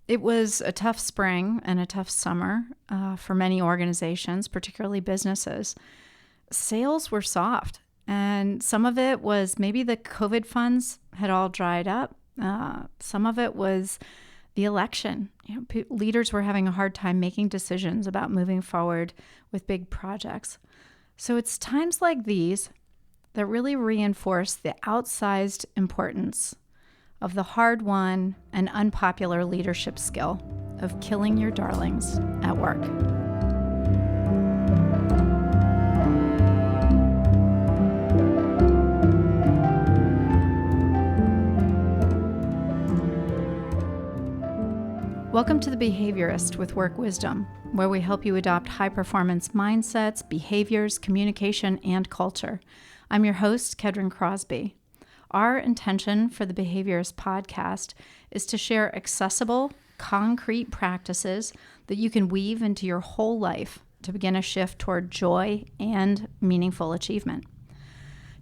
It was a tough spring and a tough summer for many organizations, particularly businesses. Sales were soft, and some of it was maybe the COVID funds had all dried up. Some of it was the election. Leaders were having a hard time making decisions about moving forward with big projects. So it's times like these that really reinforce the outsized importance of the hard-won and unpopular leadership skill of killing your darlings at work. Welcome to The Behaviorist with Work Wisdom, where we help you adopt high-performance mindsets, behaviors, communication, and culture. I'm your host, Kedren Crosby. Our intention for the Behaviorist podcast is to share accessible, concrete practices that you can weave into your whole life to begin a shift toward joy and meaningful achievement.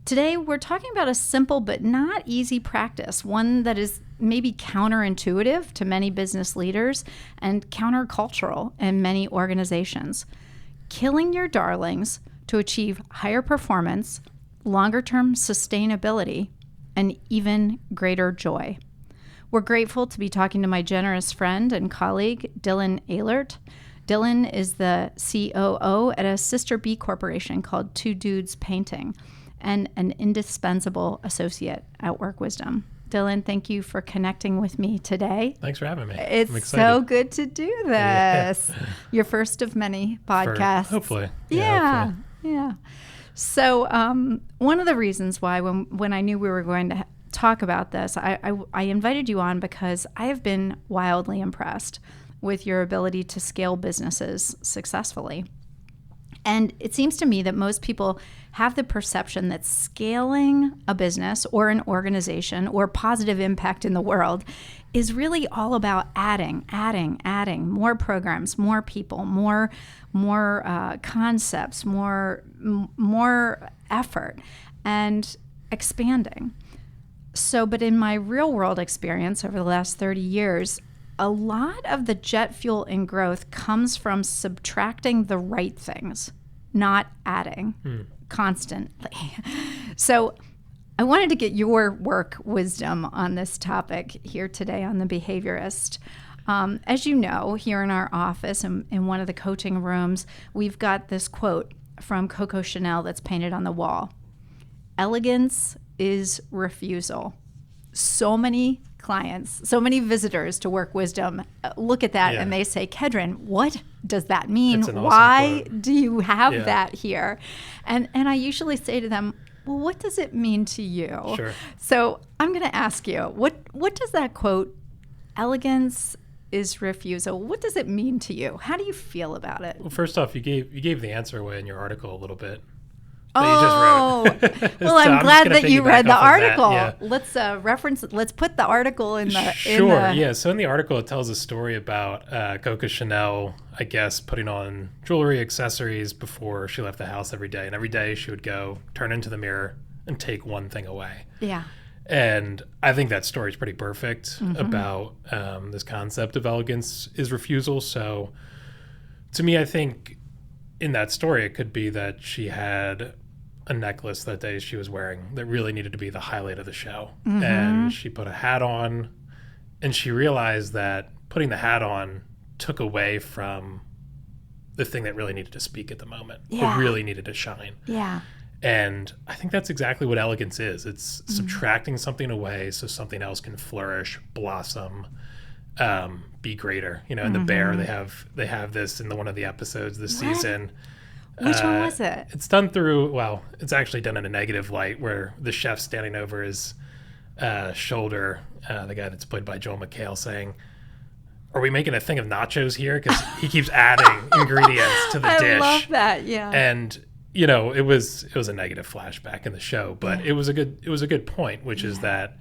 Today, we're talking about a simple but not easy practice, one that is maybe counterintuitive to many business leaders and countercultural in many organizations. Killing your darlings to achieve higher performance, longer-term sustainability, and even greater joy. We're grateful to be talking to my generous friend and colleague, Dylan Ehlert. Dylan is the COO at a sister B corporation called Two Dudes Painting, and an indispensable associate at Work Wisdom. Dylan, thank you for connecting with me today. Thanks for having me. It's so good to do this. Yeah. Your first of many podcasts. Hopefully. Yeah. So one of the reasons why when I knew we were going to talk about this, I invited you on because I have been wildly impressed with your ability to scale businesses successfully. And it seems to me that most people have the perception that scaling a business or an organization or positive impact in the world is really all about adding more programs, more people, more concepts, more effort, and expanding. So, but in my real world experience over the last 30 years, a lot of the jet fuel in growth comes from subtracting the right things, not adding constantly. So I wanted to get your work wisdom on this topic here today on The Behaviorist. As you know, here in our office, in one of the coaching rooms, we've got this quote from Coco Chanel that's painted on the wall. Elegance is refusal. So many clients, so many visitors to Work Wisdom look at that and they say, Kedren, what does that mean? Why do you have that here? And I usually say to them, well, what does it mean to you? Sure. So I'm going to ask you, what does that quote, elegance is refusal, what does it mean to you? How do you feel about it? Well, first off, you gave the answer away in your article a little bit. Oh, well, I'm glad that you read the article. Let's let's put the article in the... Sure, So in the article, it tells a story about Coco Chanel, I guess, putting on jewelry, accessories before she left the house every day. And every day she would go turn into the mirror and take one thing away. Yeah. And I think that story is pretty perfect about this concept of elegance is refusal. So to me, I think in that story, it could be that she had a necklace that day she was wearing that really needed to be the highlight of the show. And she put a hat on, and she realized that putting the hat on took away from the thing that really needed to speak at the moment. It really needed to shine. Yeah. And I think that's exactly what elegance is. It's subtracting something away so something else can flourish, blossom, be greater. You know, in The Bear, they have this in one of the episodes this season. Which one was it? It's done through, it's actually done in a negative light where the chef's standing over his shoulder, the guy that's played by Joel McHale, saying, are we making a thing of nachos here? Because he keeps adding ingredients to the dish. I love that, yeah. And, you know, it was a negative flashback in the show, but it was a good point, which is that,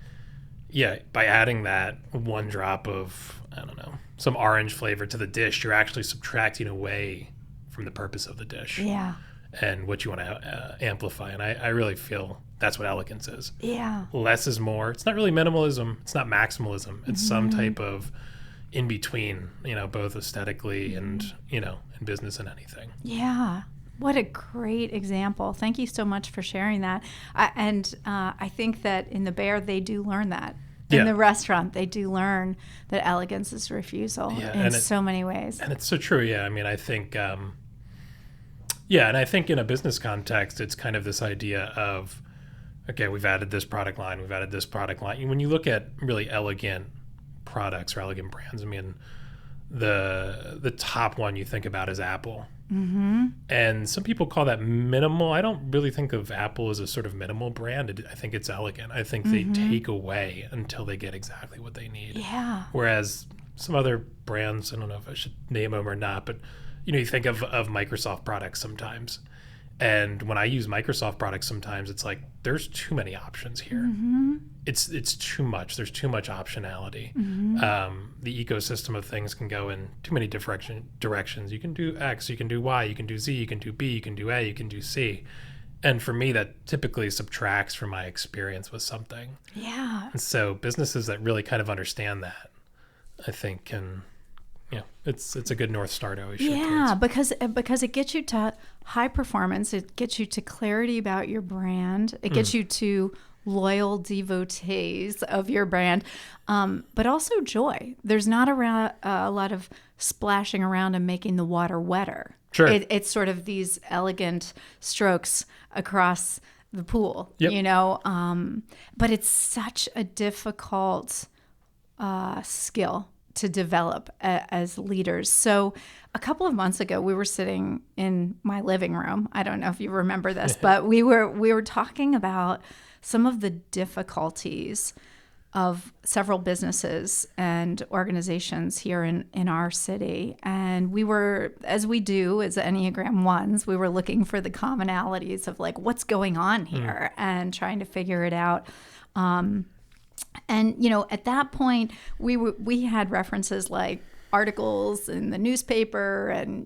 by adding that one drop of, I don't know, some orange flavor to the dish, you're actually subtracting away from the purpose of the dish and what you want to amplify. And I really feel that's what elegance is. Yeah. Less is more. It's not really minimalism. It's not maximalism. It's some type of, in between, both aesthetically and, in business and anything. Yeah. What a great example. Thank you so much for sharing that. I think that in the Bear, they do learn that. In the restaurant, they do learn that elegance is refusal in so many ways. And it's so true. Yeah. I mean, I think, and I think in a business context, it's kind of this idea of, okay, we've added this product line, we've added this product line. When you look at really elegant products or elegant brands, I mean, the top one you think about is Apple. Mm-hmm. And some people call that minimal. I don't really think of Apple as a sort of minimal brand. I think it's elegant. I think they take away until they get exactly what they need. Yeah. Whereas some other brands, I don't know if I should name them or not, but you think of Microsoft products sometimes. And when I use Microsoft products sometimes, it's like there's too many options here. Mm-hmm. It's too much. There's too much optionality. Mm-hmm. The ecosystem of things can go in too many directions. You can do X, you can do Y, you can do Z, you can do B, you can do A, you can do C. And for me, that typically subtracts from my experience with something. Yeah. And so businesses that really kind of understand that, I think, can... Yeah, it's a good North Star to always show kids. because it gets you to high performance. It gets you to clarity about your brand. It gets you to loyal devotees of your brand, but also joy. There's not a lot of splashing around and making the water wetter. Sure. It's sort of these elegant strokes across the pool, yep. But it's such a difficult skill to develop as leaders. So a couple of months ago, we were sitting in my living room. I don't know if you remember this, but we were talking about some of the difficulties of several businesses and organizations here in our city. And we were, as we do as Enneagram 1s, we were looking for the commonalities of like, what's going on here and trying to figure it out. And, at that point, we had references like articles in the newspaper and,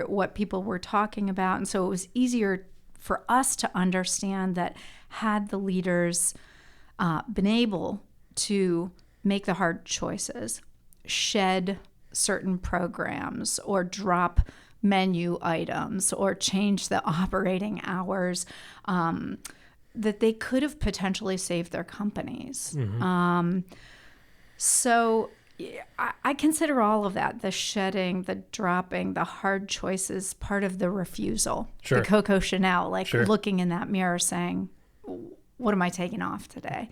what people were talking about. And so it was easier for us to understand that had the leaders been able to make the hard choices, shed certain programs or drop menu items or change the operating hours, that they could have potentially saved their companies. Mm-hmm. So I consider all of that, the shedding, the dropping, the hard choices, part of the refusal. Sure. The Coco Chanel, looking in that mirror saying, what am I taking off today?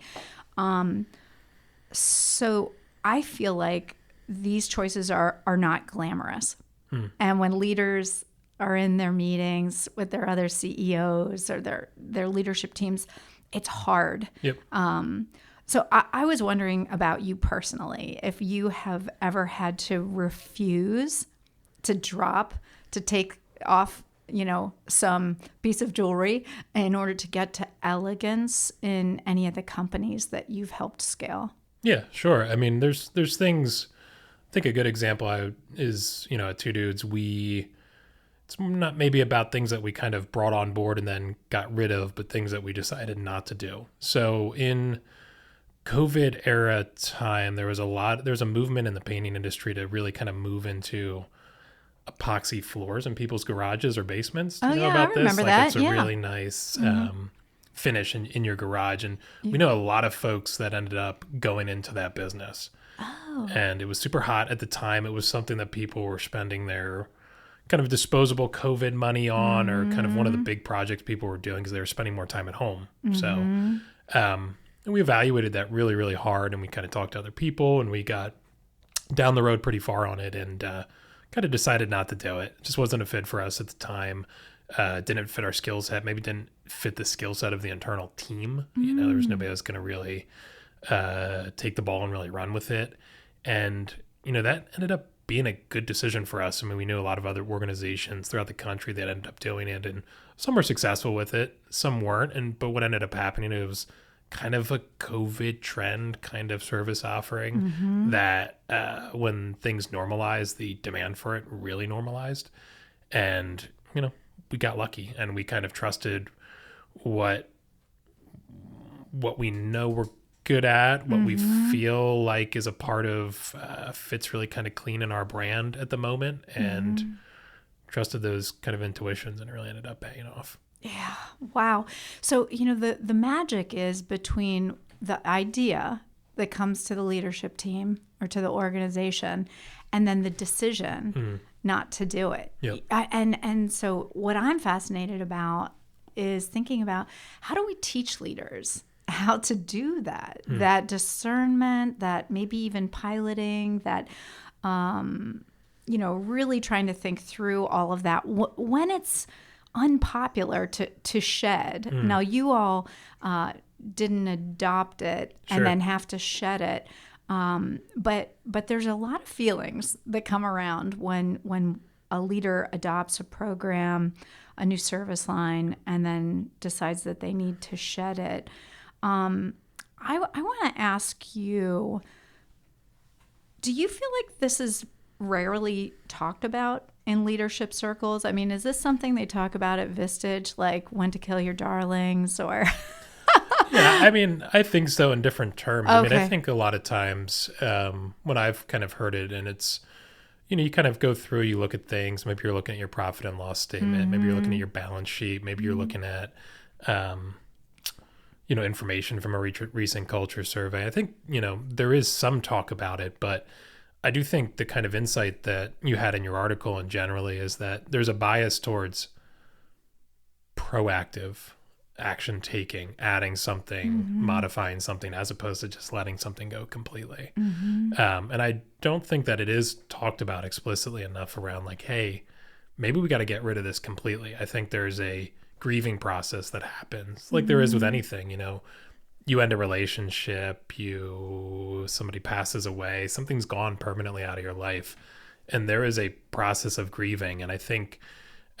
So I feel like these choices are not glamorous. And when leaders are in their meetings with their other CEOs or their leadership teams, it's hard. Yep. So I was wondering about you personally, if you have ever had to refuse to drop, to take off, some piece of jewelry in order to get to elegance in any of the companies that you've helped scale. Yeah, sure. I mean, there's things. I think a good example is, at Two Dudes, it's not maybe about things that we kind of brought on board and then got rid of, but things that we decided not to do. So in COVID era time, there was a movement in the painting industry to really kind of move into epoxy floors in people's garages or basements. Do you know about I remember this? that. It's a really nice finish in your garage. And we know a lot of folks that ended up going into that business. Oh. And it was super hot at the time. It was something that people were spending their kind of disposable COVID money on, or kind of one of the big projects people were doing because they were spending more time at home. So and we evaluated that really, really hard, and we kind of talked to other people, and we got down the road pretty far on it, and kind of decided not to do it. It just wasn't a fit for us at the time. Didn't fit our skill set, maybe didn't fit the skill set of the internal team. There was nobody that was going to really take the ball and really run with it. And, that ended up being a good decision for us. I mean, we knew a lot of other organizations throughout the country that ended up doing it, and some were successful with it, some weren't. But what ended up happening, it was kind of a COVID trend kind of service offering that when things normalized, the demand for it really normalized. And, we got lucky, and we kind of trusted what we know we're good at, what we feel like is a part of, fits really kind of clean in our brand at the moment, and trusted those kind of intuitions, and it really ended up paying off. Yeah. Wow. So, the magic is between the idea that comes to the leadership team or to the organization, and then the decision not to do it. Yep. And so what I'm fascinated about is thinking about, how do we teach leaders how to do that, that discernment, that maybe even piloting, that, really trying to think through all of that when it's unpopular to shed. Now, you all didn't adopt it and then have to shed it. But there's a lot of feelings that come around when a leader adopts a program, a new service line, and then decides that they need to shed it. I want to ask you, do you feel like this is rarely talked about in leadership circles? I mean, is this something they talk about at Vistage, like when to kill your darlings, or... Yeah, I mean, I think so in different terms. Okay. I mean, I think a lot of times when I've kind of heard it, and it's, you kind of go through, you look at things, maybe you're looking at your profit and loss statement, maybe you're looking at your balance sheet, maybe you're looking at, information from a recent culture survey. I think, there is some talk about it, but I do think the kind of insight that you had in your article and generally is that there's a bias towards proactive action taking, adding something, modifying something, as opposed to just letting something go completely. And I don't think that it is talked about explicitly enough around like, hey, maybe we got to get rid of this completely. I think there's a grieving process that happens, like there is with anything. You end a relationship, somebody passes away, something's gone permanently out of your life, and there is a process of grieving. And I think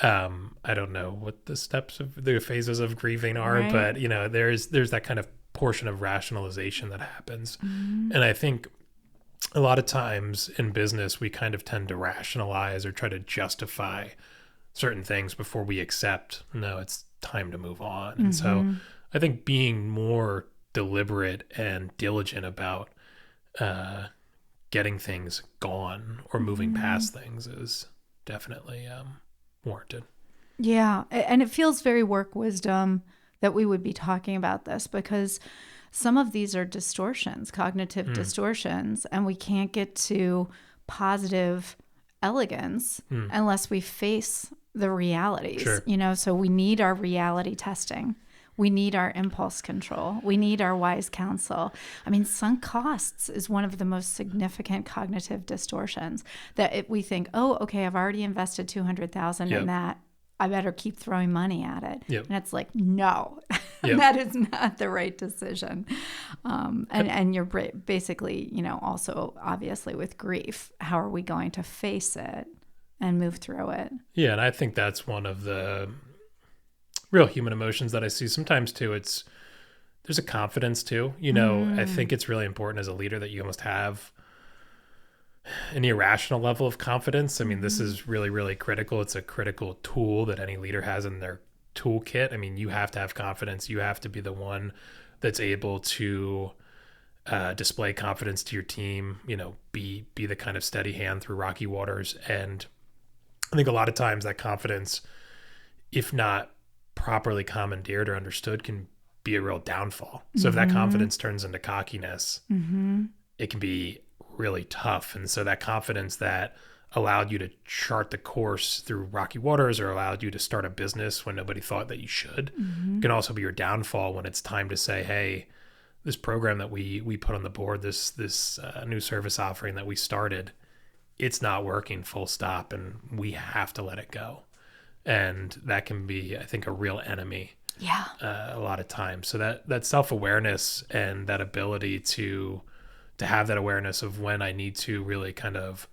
I don't know what the phases of grieving are, right. But there's that kind of portion of rationalization that happens. And I think a lot of times in business, we kind of tend to rationalize or try to justify certain things before we accept, no, it's time to move on. And so I think being more deliberate and diligent about getting things gone or moving past things is definitely warranted. Yeah. And it feels very work wisdom that we would be talking about this, because some of these are distortions, cognitive distortions, and we can't get to positive elegance unless we face the realities. Sure. So we need our reality testing. We need our impulse control. We need our wise counsel. I mean, sunk costs is one of the most significant cognitive distortions that we think, oh, okay, I've already invested $200,000 in that. I better keep throwing money at it. And it's like, no, that is not the right decision. And you're basically, also obviously with grief, how are we going to face it and move through it? Yeah. And I think that's one of the real human emotions that I see sometimes too. There's a confidence too, I think it's really important as a leader that you almost have an irrational level of confidence. I mean, this is really, really critical. It's a critical tool that any leader has in their toolkit. I mean, you have to have confidence. You have to be the one that's able to display confidence to your team, be the kind of steady hand through rocky waters. And I think a lot of times that confidence, if not properly commandeered or understood, can be a real downfall. So if that confidence turns into cockiness, it can be really tough. And so that confidence that allowed you to chart the course through rocky waters or allowed you to start a business when nobody thought that you should can also be your downfall when it's time to say, hey, this program that we put on the board, this new service offering that we started, it's not working, full stop, and we have to let it go. And that can be, I think, a real enemy a lot of times. So that self-awareness and that ability to have that awareness of when I need to really kind of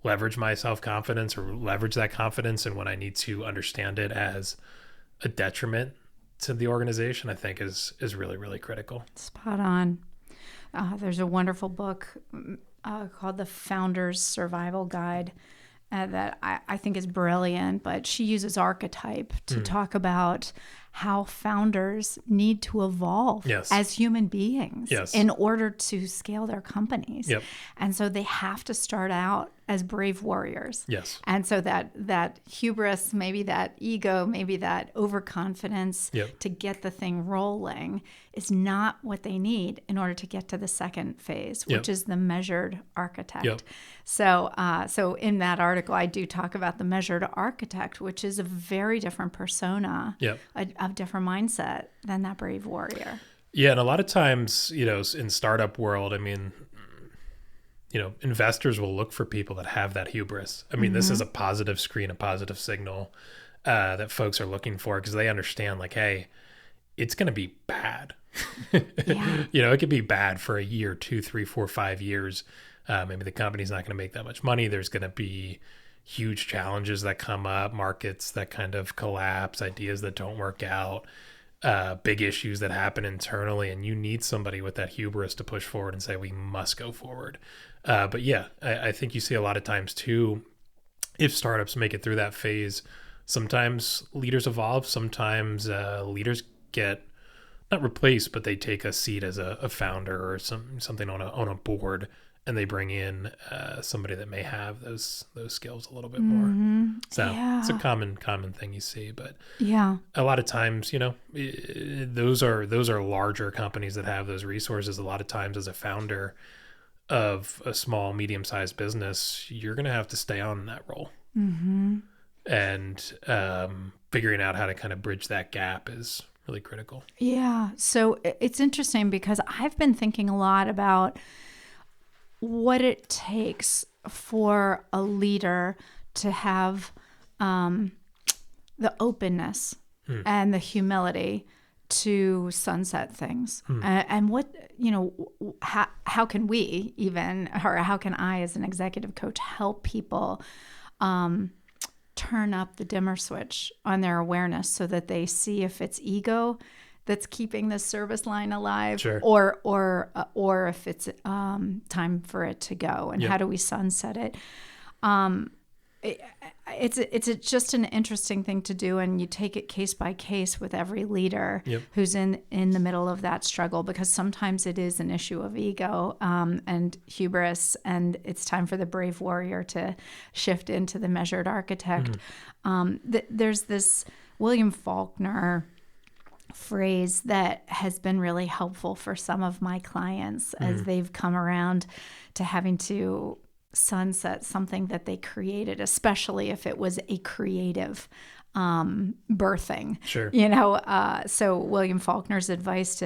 leverage my self-confidence or leverage that confidence, and when I need to understand it as a detriment to the organization, I think is really, really critical. Spot on. There's a wonderful book called The Founder's Survival Guide that I think is brilliant, but she uses archetype to talk about how founders need to evolve Yes. as human beings Yes. in order to scale their companies. Yep. And so they have to start out as brave warriors. Yes. And so that hubris, maybe that ego, maybe that overconfidence Yep. to get the thing rolling is not what they need in order to get to the second phase, which Yep. is the measured architect. Yep. So in that article, I do talk about the measured architect, which is a very different persona, Yep. a different mindset than that brave warrior. Yeah, and a lot of times, in startup world, I mean, investors will look for people that have that hubris. I mean, this is a positive screen, a positive signal that folks are looking for, because they understand, like, hey, it's going to be bad. Yeah. It could be bad for a year, 2, 3, 4, 5 years. Maybe the company's not going to make that much money. There's going to be huge challenges that come up, markets that kind of collapse, ideas that don't work out, big issues that happen internally. And you need somebody with that hubris to push forward and say, we must go forward. But yeah, I think you see a lot of times too, if startups make it through that phase, sometimes leaders evolve, sometimes leaders get not replaced, but they take a seat as a founder or something on a board, and they bring in somebody that may have those skills a little bit more. So it's a common thing you see, but Yeah. a lot of times, those are larger companies that have those resources. A lot of times as a founder of a small, medium-sized business, you're going to have to stay on in that role. And figuring out how to kind of bridge that gap is really critical. Yeah. So it's interesting because I've been thinking a lot about what it takes for a leader to have the openness and the humility to sunset things. And what, how can we even, or how can I as an executive coach help people turn up the dimmer switch on their awareness so that they see if it's ego that's keeping the service line alive, Sure. or if it's time for it to go, and how do we sunset it? It's just an interesting thing to do, and you take it case by case with every leader who's in the middle of that struggle, because sometimes it is an issue of ego and hubris, and it's time for the brave warrior to shift into the measured architect. There's this William Faulkner phrase that has been really helpful for some of my clients as they've come around to having to sunset something that they created, especially if it was a creative birthing. Sure. So William Faulkner's advice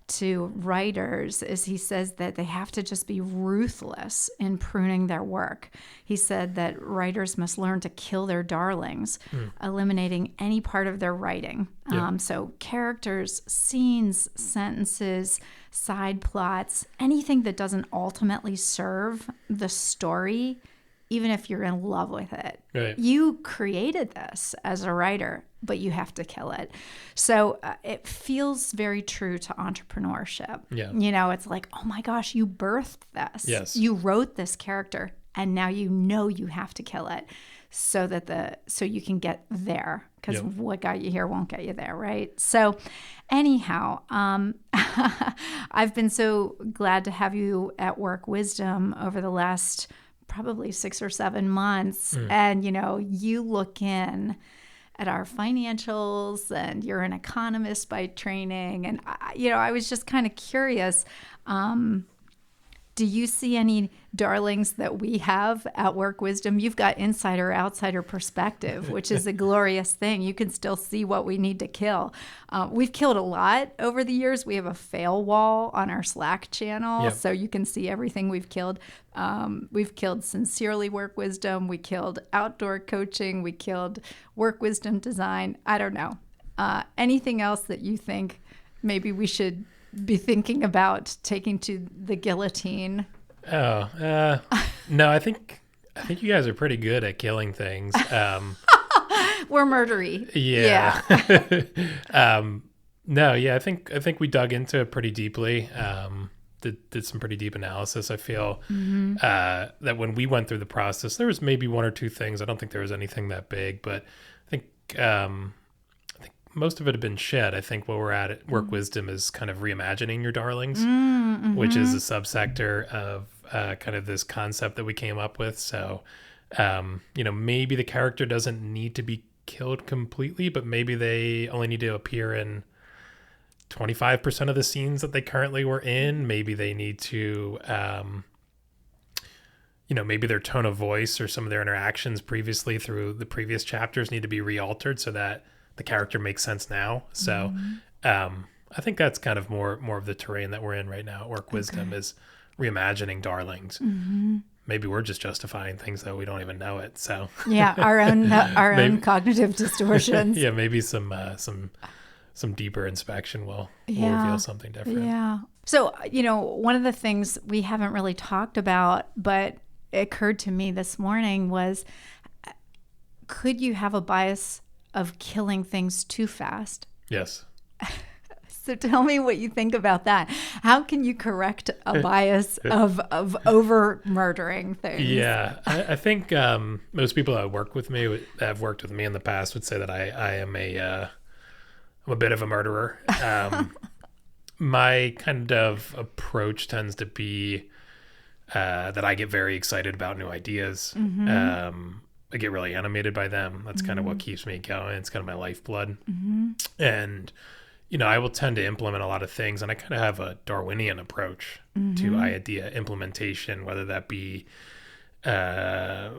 to writers is, he says that they have to just be ruthless in pruning their work. He said that writers must learn to kill their darlings, eliminating any part of their writing. So characters, scenes, sentences, side plots, anything that doesn't ultimately serve the story, even if you're in love with it. Right. You created this as a writer, but you have to kill it. So it feels very true to entrepreneurship. Yeah. It's like, oh my gosh, you birthed this. Yes. You wrote this character, and now you have to kill it so you can get there. Because what got you here won't get you there, right? So anyhow, I've been so glad to have you at Work Wisdom over the last probably 6 or 7 months. And, you look in at our financials, and you're an economist by training. And, I was just kind of curious, do you see any darlings that we have at Work Wisdom? You've got insider, outsider perspective, which is a glorious thing. You can still see what we need to kill. We've killed a lot over the years. We have a fail wall on our Slack channel, so you can see everything we've killed. We've killed Sincerely Work Wisdom. We killed Outdoor Coaching. We killed Work Wisdom Design. I don't know. Anything else that you think maybe we should be thinking about taking to the guillotine? No, I think you guys are pretty good at killing things. We're murdery. Yeah. No, yeah, I think we dug into it pretty deeply. Did some pretty deep analysis. I feel that when we went through the process, there was maybe 1 or 2 things. I don't think there was anything that big, but I think most of it had been shed. I think where we're at work wisdom is kind of reimagining your darlings, which is a subsector of kind of this concept that we came up with. So, maybe the character doesn't need to be killed completely, but maybe they only need to appear in 25% of the scenes that they currently were in. Maybe they need to, maybe their tone of voice or some of their interactions previously through the previous chapters need to be re-altered so that the character makes sense now. So I think that's kind of more of the terrain that we're in right now at Work Wisdom is reimagining darlings. Maybe we're just justifying things that we don't even know it. So yeah, our own cognitive distortions. Yeah, maybe some deeper inspection will reveal something different. Yeah. So, one of the things we haven't really talked about, but it occurred to me this morning was, could you have a bias of killing things too fast? Yes. So tell me what you think about that. How can you correct a bias of over murdering things? Yeah, I think most people that have worked with me in the past would say that I am I'm a bit of a murderer. My kind of approach tends to be that I get very excited about new ideas. I get really animated by them. That's kind of what keeps me going. It's kind of my lifeblood. And, I will tend to implement a lot of things, and I kind of have a Darwinian approach to idea implementation, whether that be, a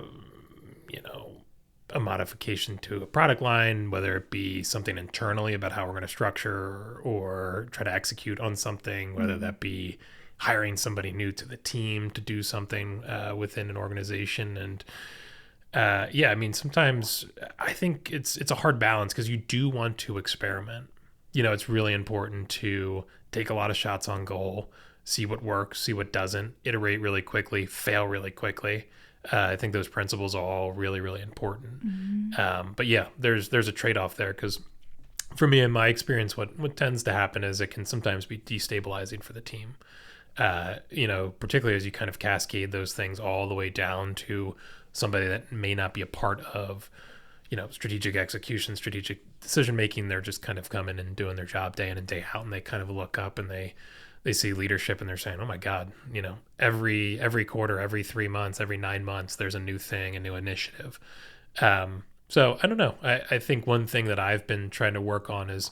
modification to a product line, whether it be something internally about how we're going to structure or try to execute on something, whether that be hiring somebody new to the team to do something within an organization. And sometimes I think it's a hard balance because you do want to experiment. It's really important to take a lot of shots on goal, see what works, see what doesn't, iterate really quickly, fail really quickly. I think those principles are all really, really important. But yeah, there's a trade-off there because for me, in my experience, what tends to happen is it can sometimes be destabilizing for the team. Particularly as you kind of cascade those things all the way down to somebody that may not be a part of, strategic execution, strategic decision making. They're just kind of coming and doing their job day in and day out, and they kind of look up and they see leadership and they're saying, oh my God, every quarter, every 3 months, every 9 months, there's a new thing, a new initiative. So I don't know. I think one thing that I've been trying to work on is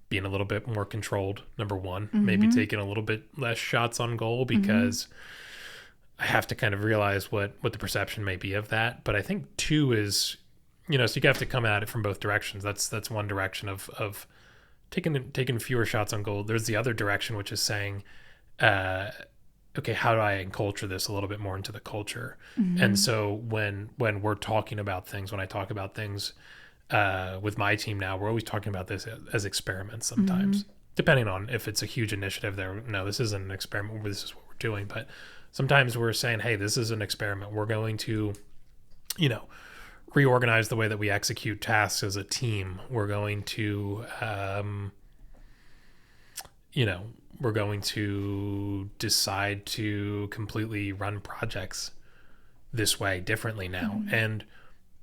being a little bit more controlled. Number one, maybe taking a little bit less shots on goal because I have to kind of realize what the perception may be of that. But I think two is, so you have to come at it from both directions. That's one direction of taking fewer shots on goal. There's the other direction, which is saying, okay, how do I enculture this a little bit more into the culture? And so when we're talking about things, when I talk about things with my team now, we're always talking about this as experiments sometimes, depending on if it's a huge initiative there. No, this isn't an experiment. This is what we're doing. But sometimes we're saying, hey, this is an experiment. We're going to, reorganize the way that we execute tasks as a team. We're going to, we're going to decide to completely run projects this way differently now. And,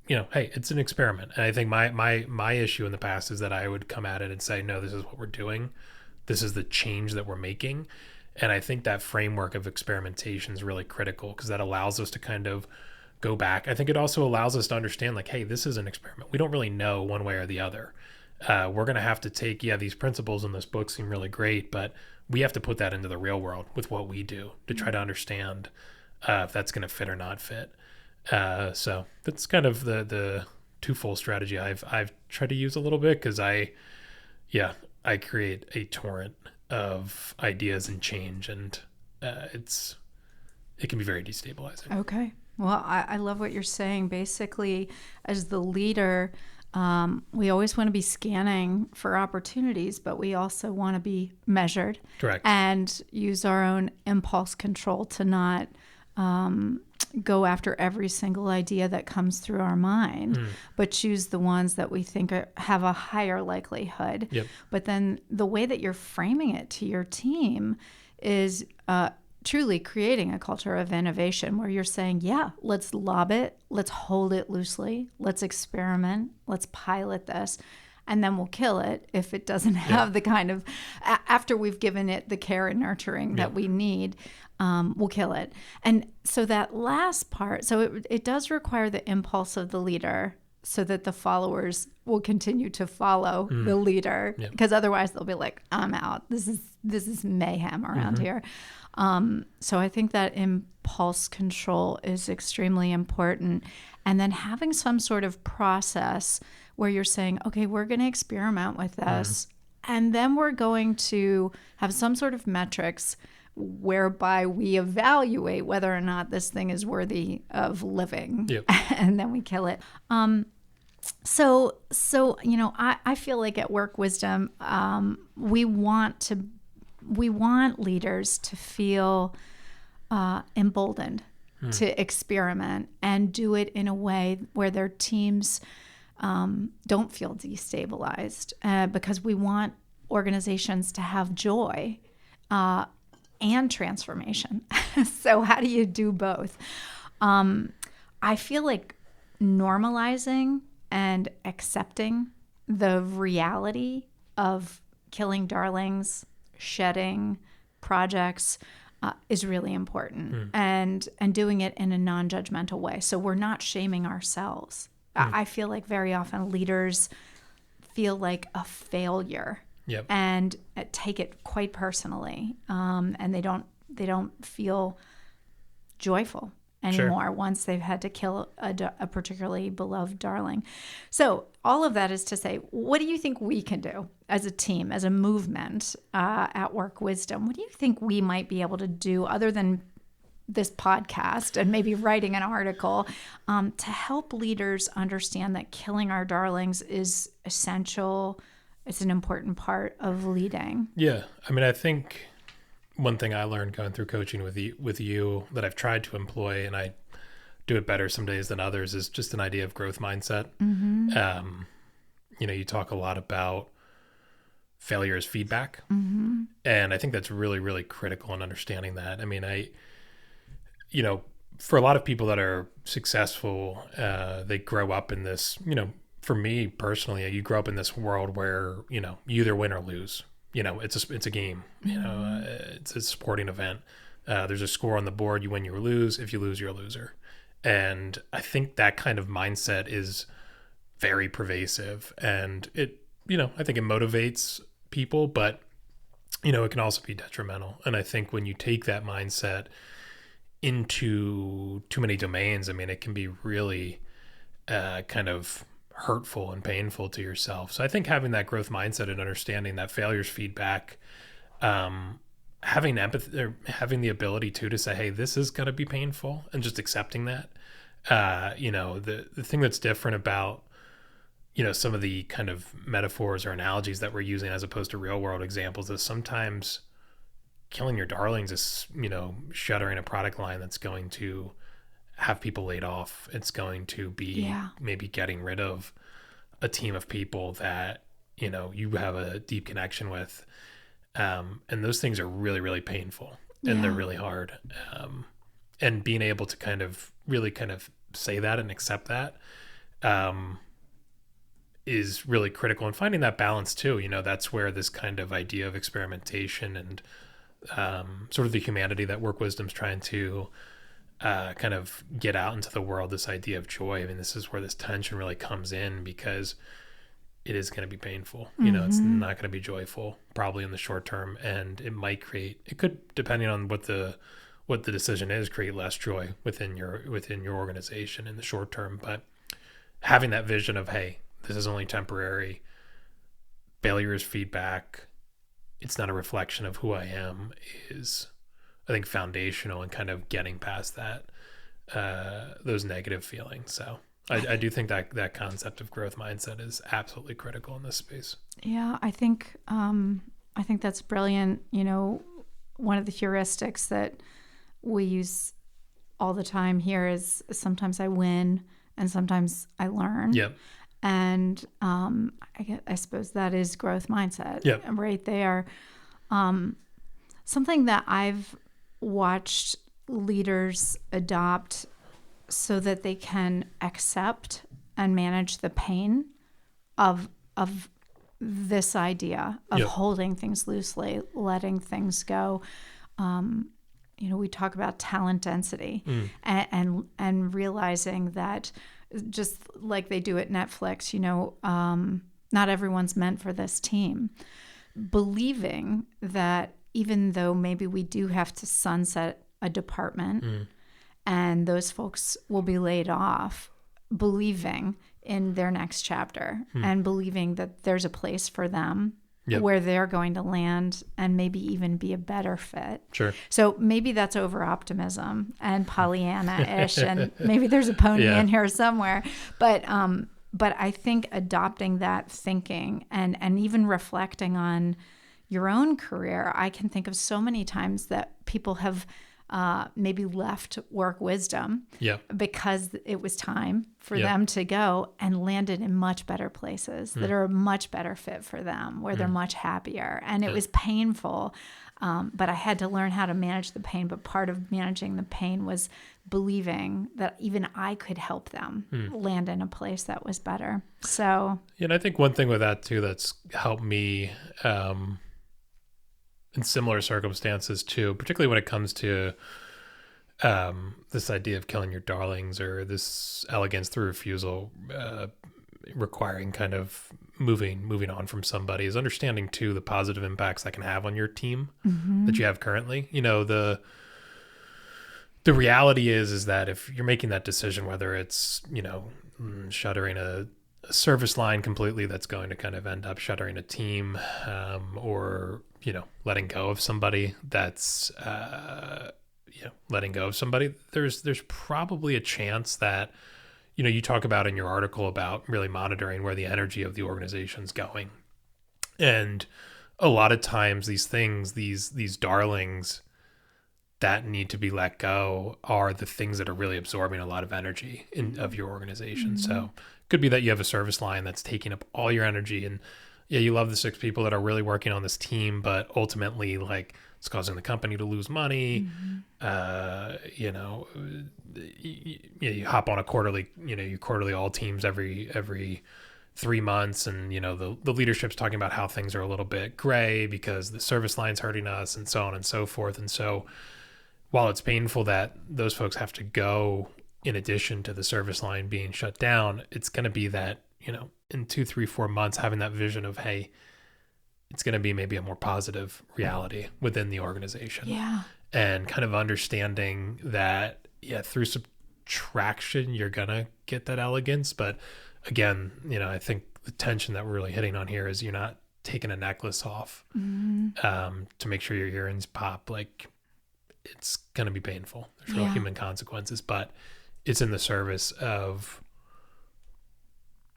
hey, it's an experiment. And I think my issue in the past is that I would come at it and say, no, this is what we're doing. This is the change that we're making. And I think that framework of experimentation is really critical because that allows us to kind of go back. I think it also allows us to understand like, hey, this is an experiment. We don't really know one way or the other. We're going to have to take, these principles in this book seem really great, but we have to put that into the real world with what we do to try to understand if that's going to fit or not fit. So that's kind of the twofold strategy I've tried to use a little bit because I create a torrent of ideas and change, and it can be very destabilizing. Okay. Well, I love what you're saying. Basically, as the leader, we always want to be scanning for opportunities, but we also want to be measured. Correct. And use our own impulse control to not go after every single idea that comes through our mind, but choose the ones that we think have a higher likelihood. Yep. But then the way that you're framing it to your team is truly creating a culture of innovation where you're saying, let's lob it, let's hold it loosely, let's experiment, let's pilot this. and then we'll kill it if it doesn't have the kind of, after we've given it the care and nurturing that we need, we'll kill it. And so that last part, so it does require the impulse of the leader so that the followers will continue to follow the leader, because otherwise they'll be like, I'm out. This is mayhem around here. So I think that impulse control is extremely important. And then having some sort of process where you're saying, okay, we're going to experiment with this. And then we're going to have some sort of metrics whereby we evaluate whether or not this thing is worthy of living. And then we kill it. So I feel like at Work Wisdom, we want leaders to feel emboldened to experiment and do it in a way where their teams don't feel destabilized, because we want organizations to have joy and transformation. So how do you do both? I feel like normalizing and accepting the reality of killing darlings, shedding projects is really important, and doing it in a non-judgmental way. So we're not shaming ourselves. I feel like very often leaders feel like a failure and take it quite personally, and they don't feel joyful anymore once they've had to kill a particularly beloved darling. So all of that is to say, what do you think we can do as a team, as a movement at Work Wisdom? What do you think we might be able to do other than this podcast and maybe writing an article to help leaders understand that killing our darlings is essential? It's an important part of leading. Yeah. I mean, I think one thing I learned going through coaching with you that I've tried to employ, and I do it better some days than others, is just an idea of growth mindset. You talk a lot about failure as feedback. And I think that's really, really critical in understanding that. I mean, for a lot of people that are successful, they grow up in this, for me personally, you grow up in this world where, you either win or lose. It's a game, it's a sporting event. There's a score on the board. You win, you lose. If you lose, you're a loser. And I think that kind of mindset is very pervasive, and it, I think it motivates people, but, it can also be detrimental. And I think when you take that mindset into too many domains, I mean, it can be really kind of hurtful and painful to yourself. So I think having that growth mindset and understanding that failure's feedback, having empathy, or having the ability to say, hey, this is going to be painful, and just accepting that. The thing that's different about, some of the kind of metaphors or analogies that we're using as opposed to real world examples is sometimes killing your darlings is, shuttering a product line that's going to have people laid off. It's going to be maybe getting rid of a team of people that, you have a deep connection with. And those things are really, really painful, and they're really hard. And being able to kind of really kind of say that and accept that is really critical. And finding that balance too, that's where this kind of idea of experimentation and sort of the humanity that Work Wisdom's trying to kind of get out into the world, this idea of joy. I mean, this is where this tension really comes in, because it is going to be painful. It's not going to be joyful probably in the short term, and it could, depending on what the decision is, create less joy within your organization in the short term. But having that vision of, hey, this is only temporary, failure is feedback, it's not a reflection of who I am, is, I think, foundational in kind of getting past that, those negative feelings. So I do think that concept of growth mindset is absolutely critical in this space. Yeah, I think that's brilliant. One of the heuristics that we use all the time here is sometimes I win and sometimes I learn. Yep. And I suppose that is growth mindset right there. Something that I've watched leaders adopt so that they can accept and manage the pain of this idea of Yep. holding things loosely, letting things go. We talk about talent density and realizing that just like they do at Netflix, not everyone's meant for this team. Believing that even though maybe we do have to sunset a department and those folks will be laid off, believing in their next chapter and believing that there's a place for them where they're going to land and maybe even be a better fit. Sure. So maybe that's over optimism and Pollyanna-ish, and maybe there's a pony in here somewhere. But I think adopting that thinking and even reflecting on your own career, I can think of so many times that people have maybe left work wisdom because it was time for them to go and landed in much better places that are a much better fit for them, where they're much happier. And it was painful, but I had to learn how to manage the pain. But part of managing the pain was believing that even I could help them land in a place that was better. So, and I think one thing with that too that's helped me in similar circumstances too, particularly when it comes to this idea of killing your darlings, or this elegance through refusal requiring kind of moving on from somebody, is understanding too the positive impacts that can have on your team that you have currently. The reality is that if you're making that decision, whether it's shuttering a service line completely that's going to kind of end up shuttering a team, or letting go of somebody that's letting go of somebody, there's probably a chance that you talk about in your article about really monitoring where the energy of the organization's going. And a lot of times these things, these darlings that need to be let go, are the things that are really absorbing a lot of energy of your organization. So it could be that you have a service line that's taking up all your energy, and you love the 6 people that are really working on this team, but ultimately it's causing the company to lose money. You hop on a quarterly, you quarterly all teams every 3 months, and the leadership's talking about how things are a little bit gray because the service line's hurting us, and so on and so forth. And so while it's painful that those folks have to go in addition to the service line being shut down, it's going to be that in 2, 3, 4 months, having that vision of, hey, it's going to be maybe a more positive reality within the organization. Yeah. And kind of understanding that, through subtraction, you're going to get that elegance. But again, I think the tension that we're really hitting on here is you're not taking a necklace off to make sure your earrings pop. It's going to be painful. There's real human consequences, but it's in the service of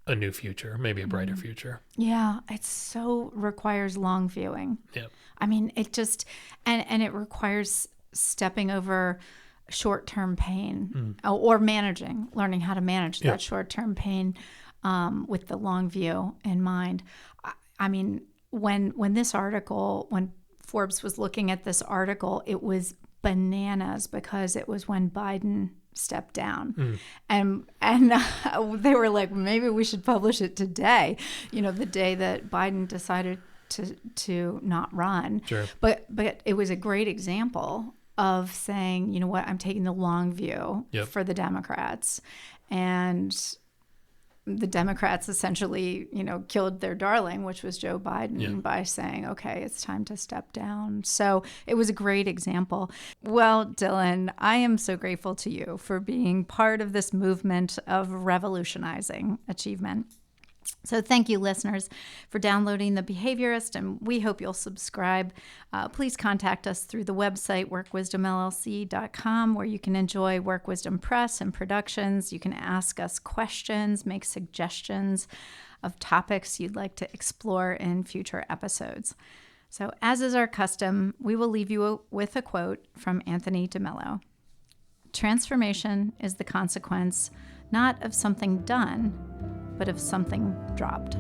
a new future, maybe a brighter future. Yeah, it so requires long viewing. Yeah. I mean, it just, and it requires stepping over short-term pain or learning how to manage that short-term pain with the long view in mind. I mean, when Forbes was looking at this article, it was bananas because it was when Biden stepped down, and they were like, maybe we should publish it today, the day that Biden decided to not run. Sure. But it was a great example of saying, I'm taking the long view for the Democrats, and the Democrats essentially, killed their darling, which was Joe Biden, by saying, okay, it's time to step down. So it was a great example. Well, Dylan, I am so grateful to you for being part of this movement of revolutionizing achievement. So thank you, listeners, for downloading The Behaviorist, and we hope you'll subscribe. Please contact us through the website, workwisdomllc.com, where you can enjoy Work Wisdom Press and productions. You can ask us questions, make suggestions of topics you'd like to explore in future episodes. So as is our custom, we will leave you with a quote from Anthony DeMello. Transformation is the consequence not of something done, but of something dropped.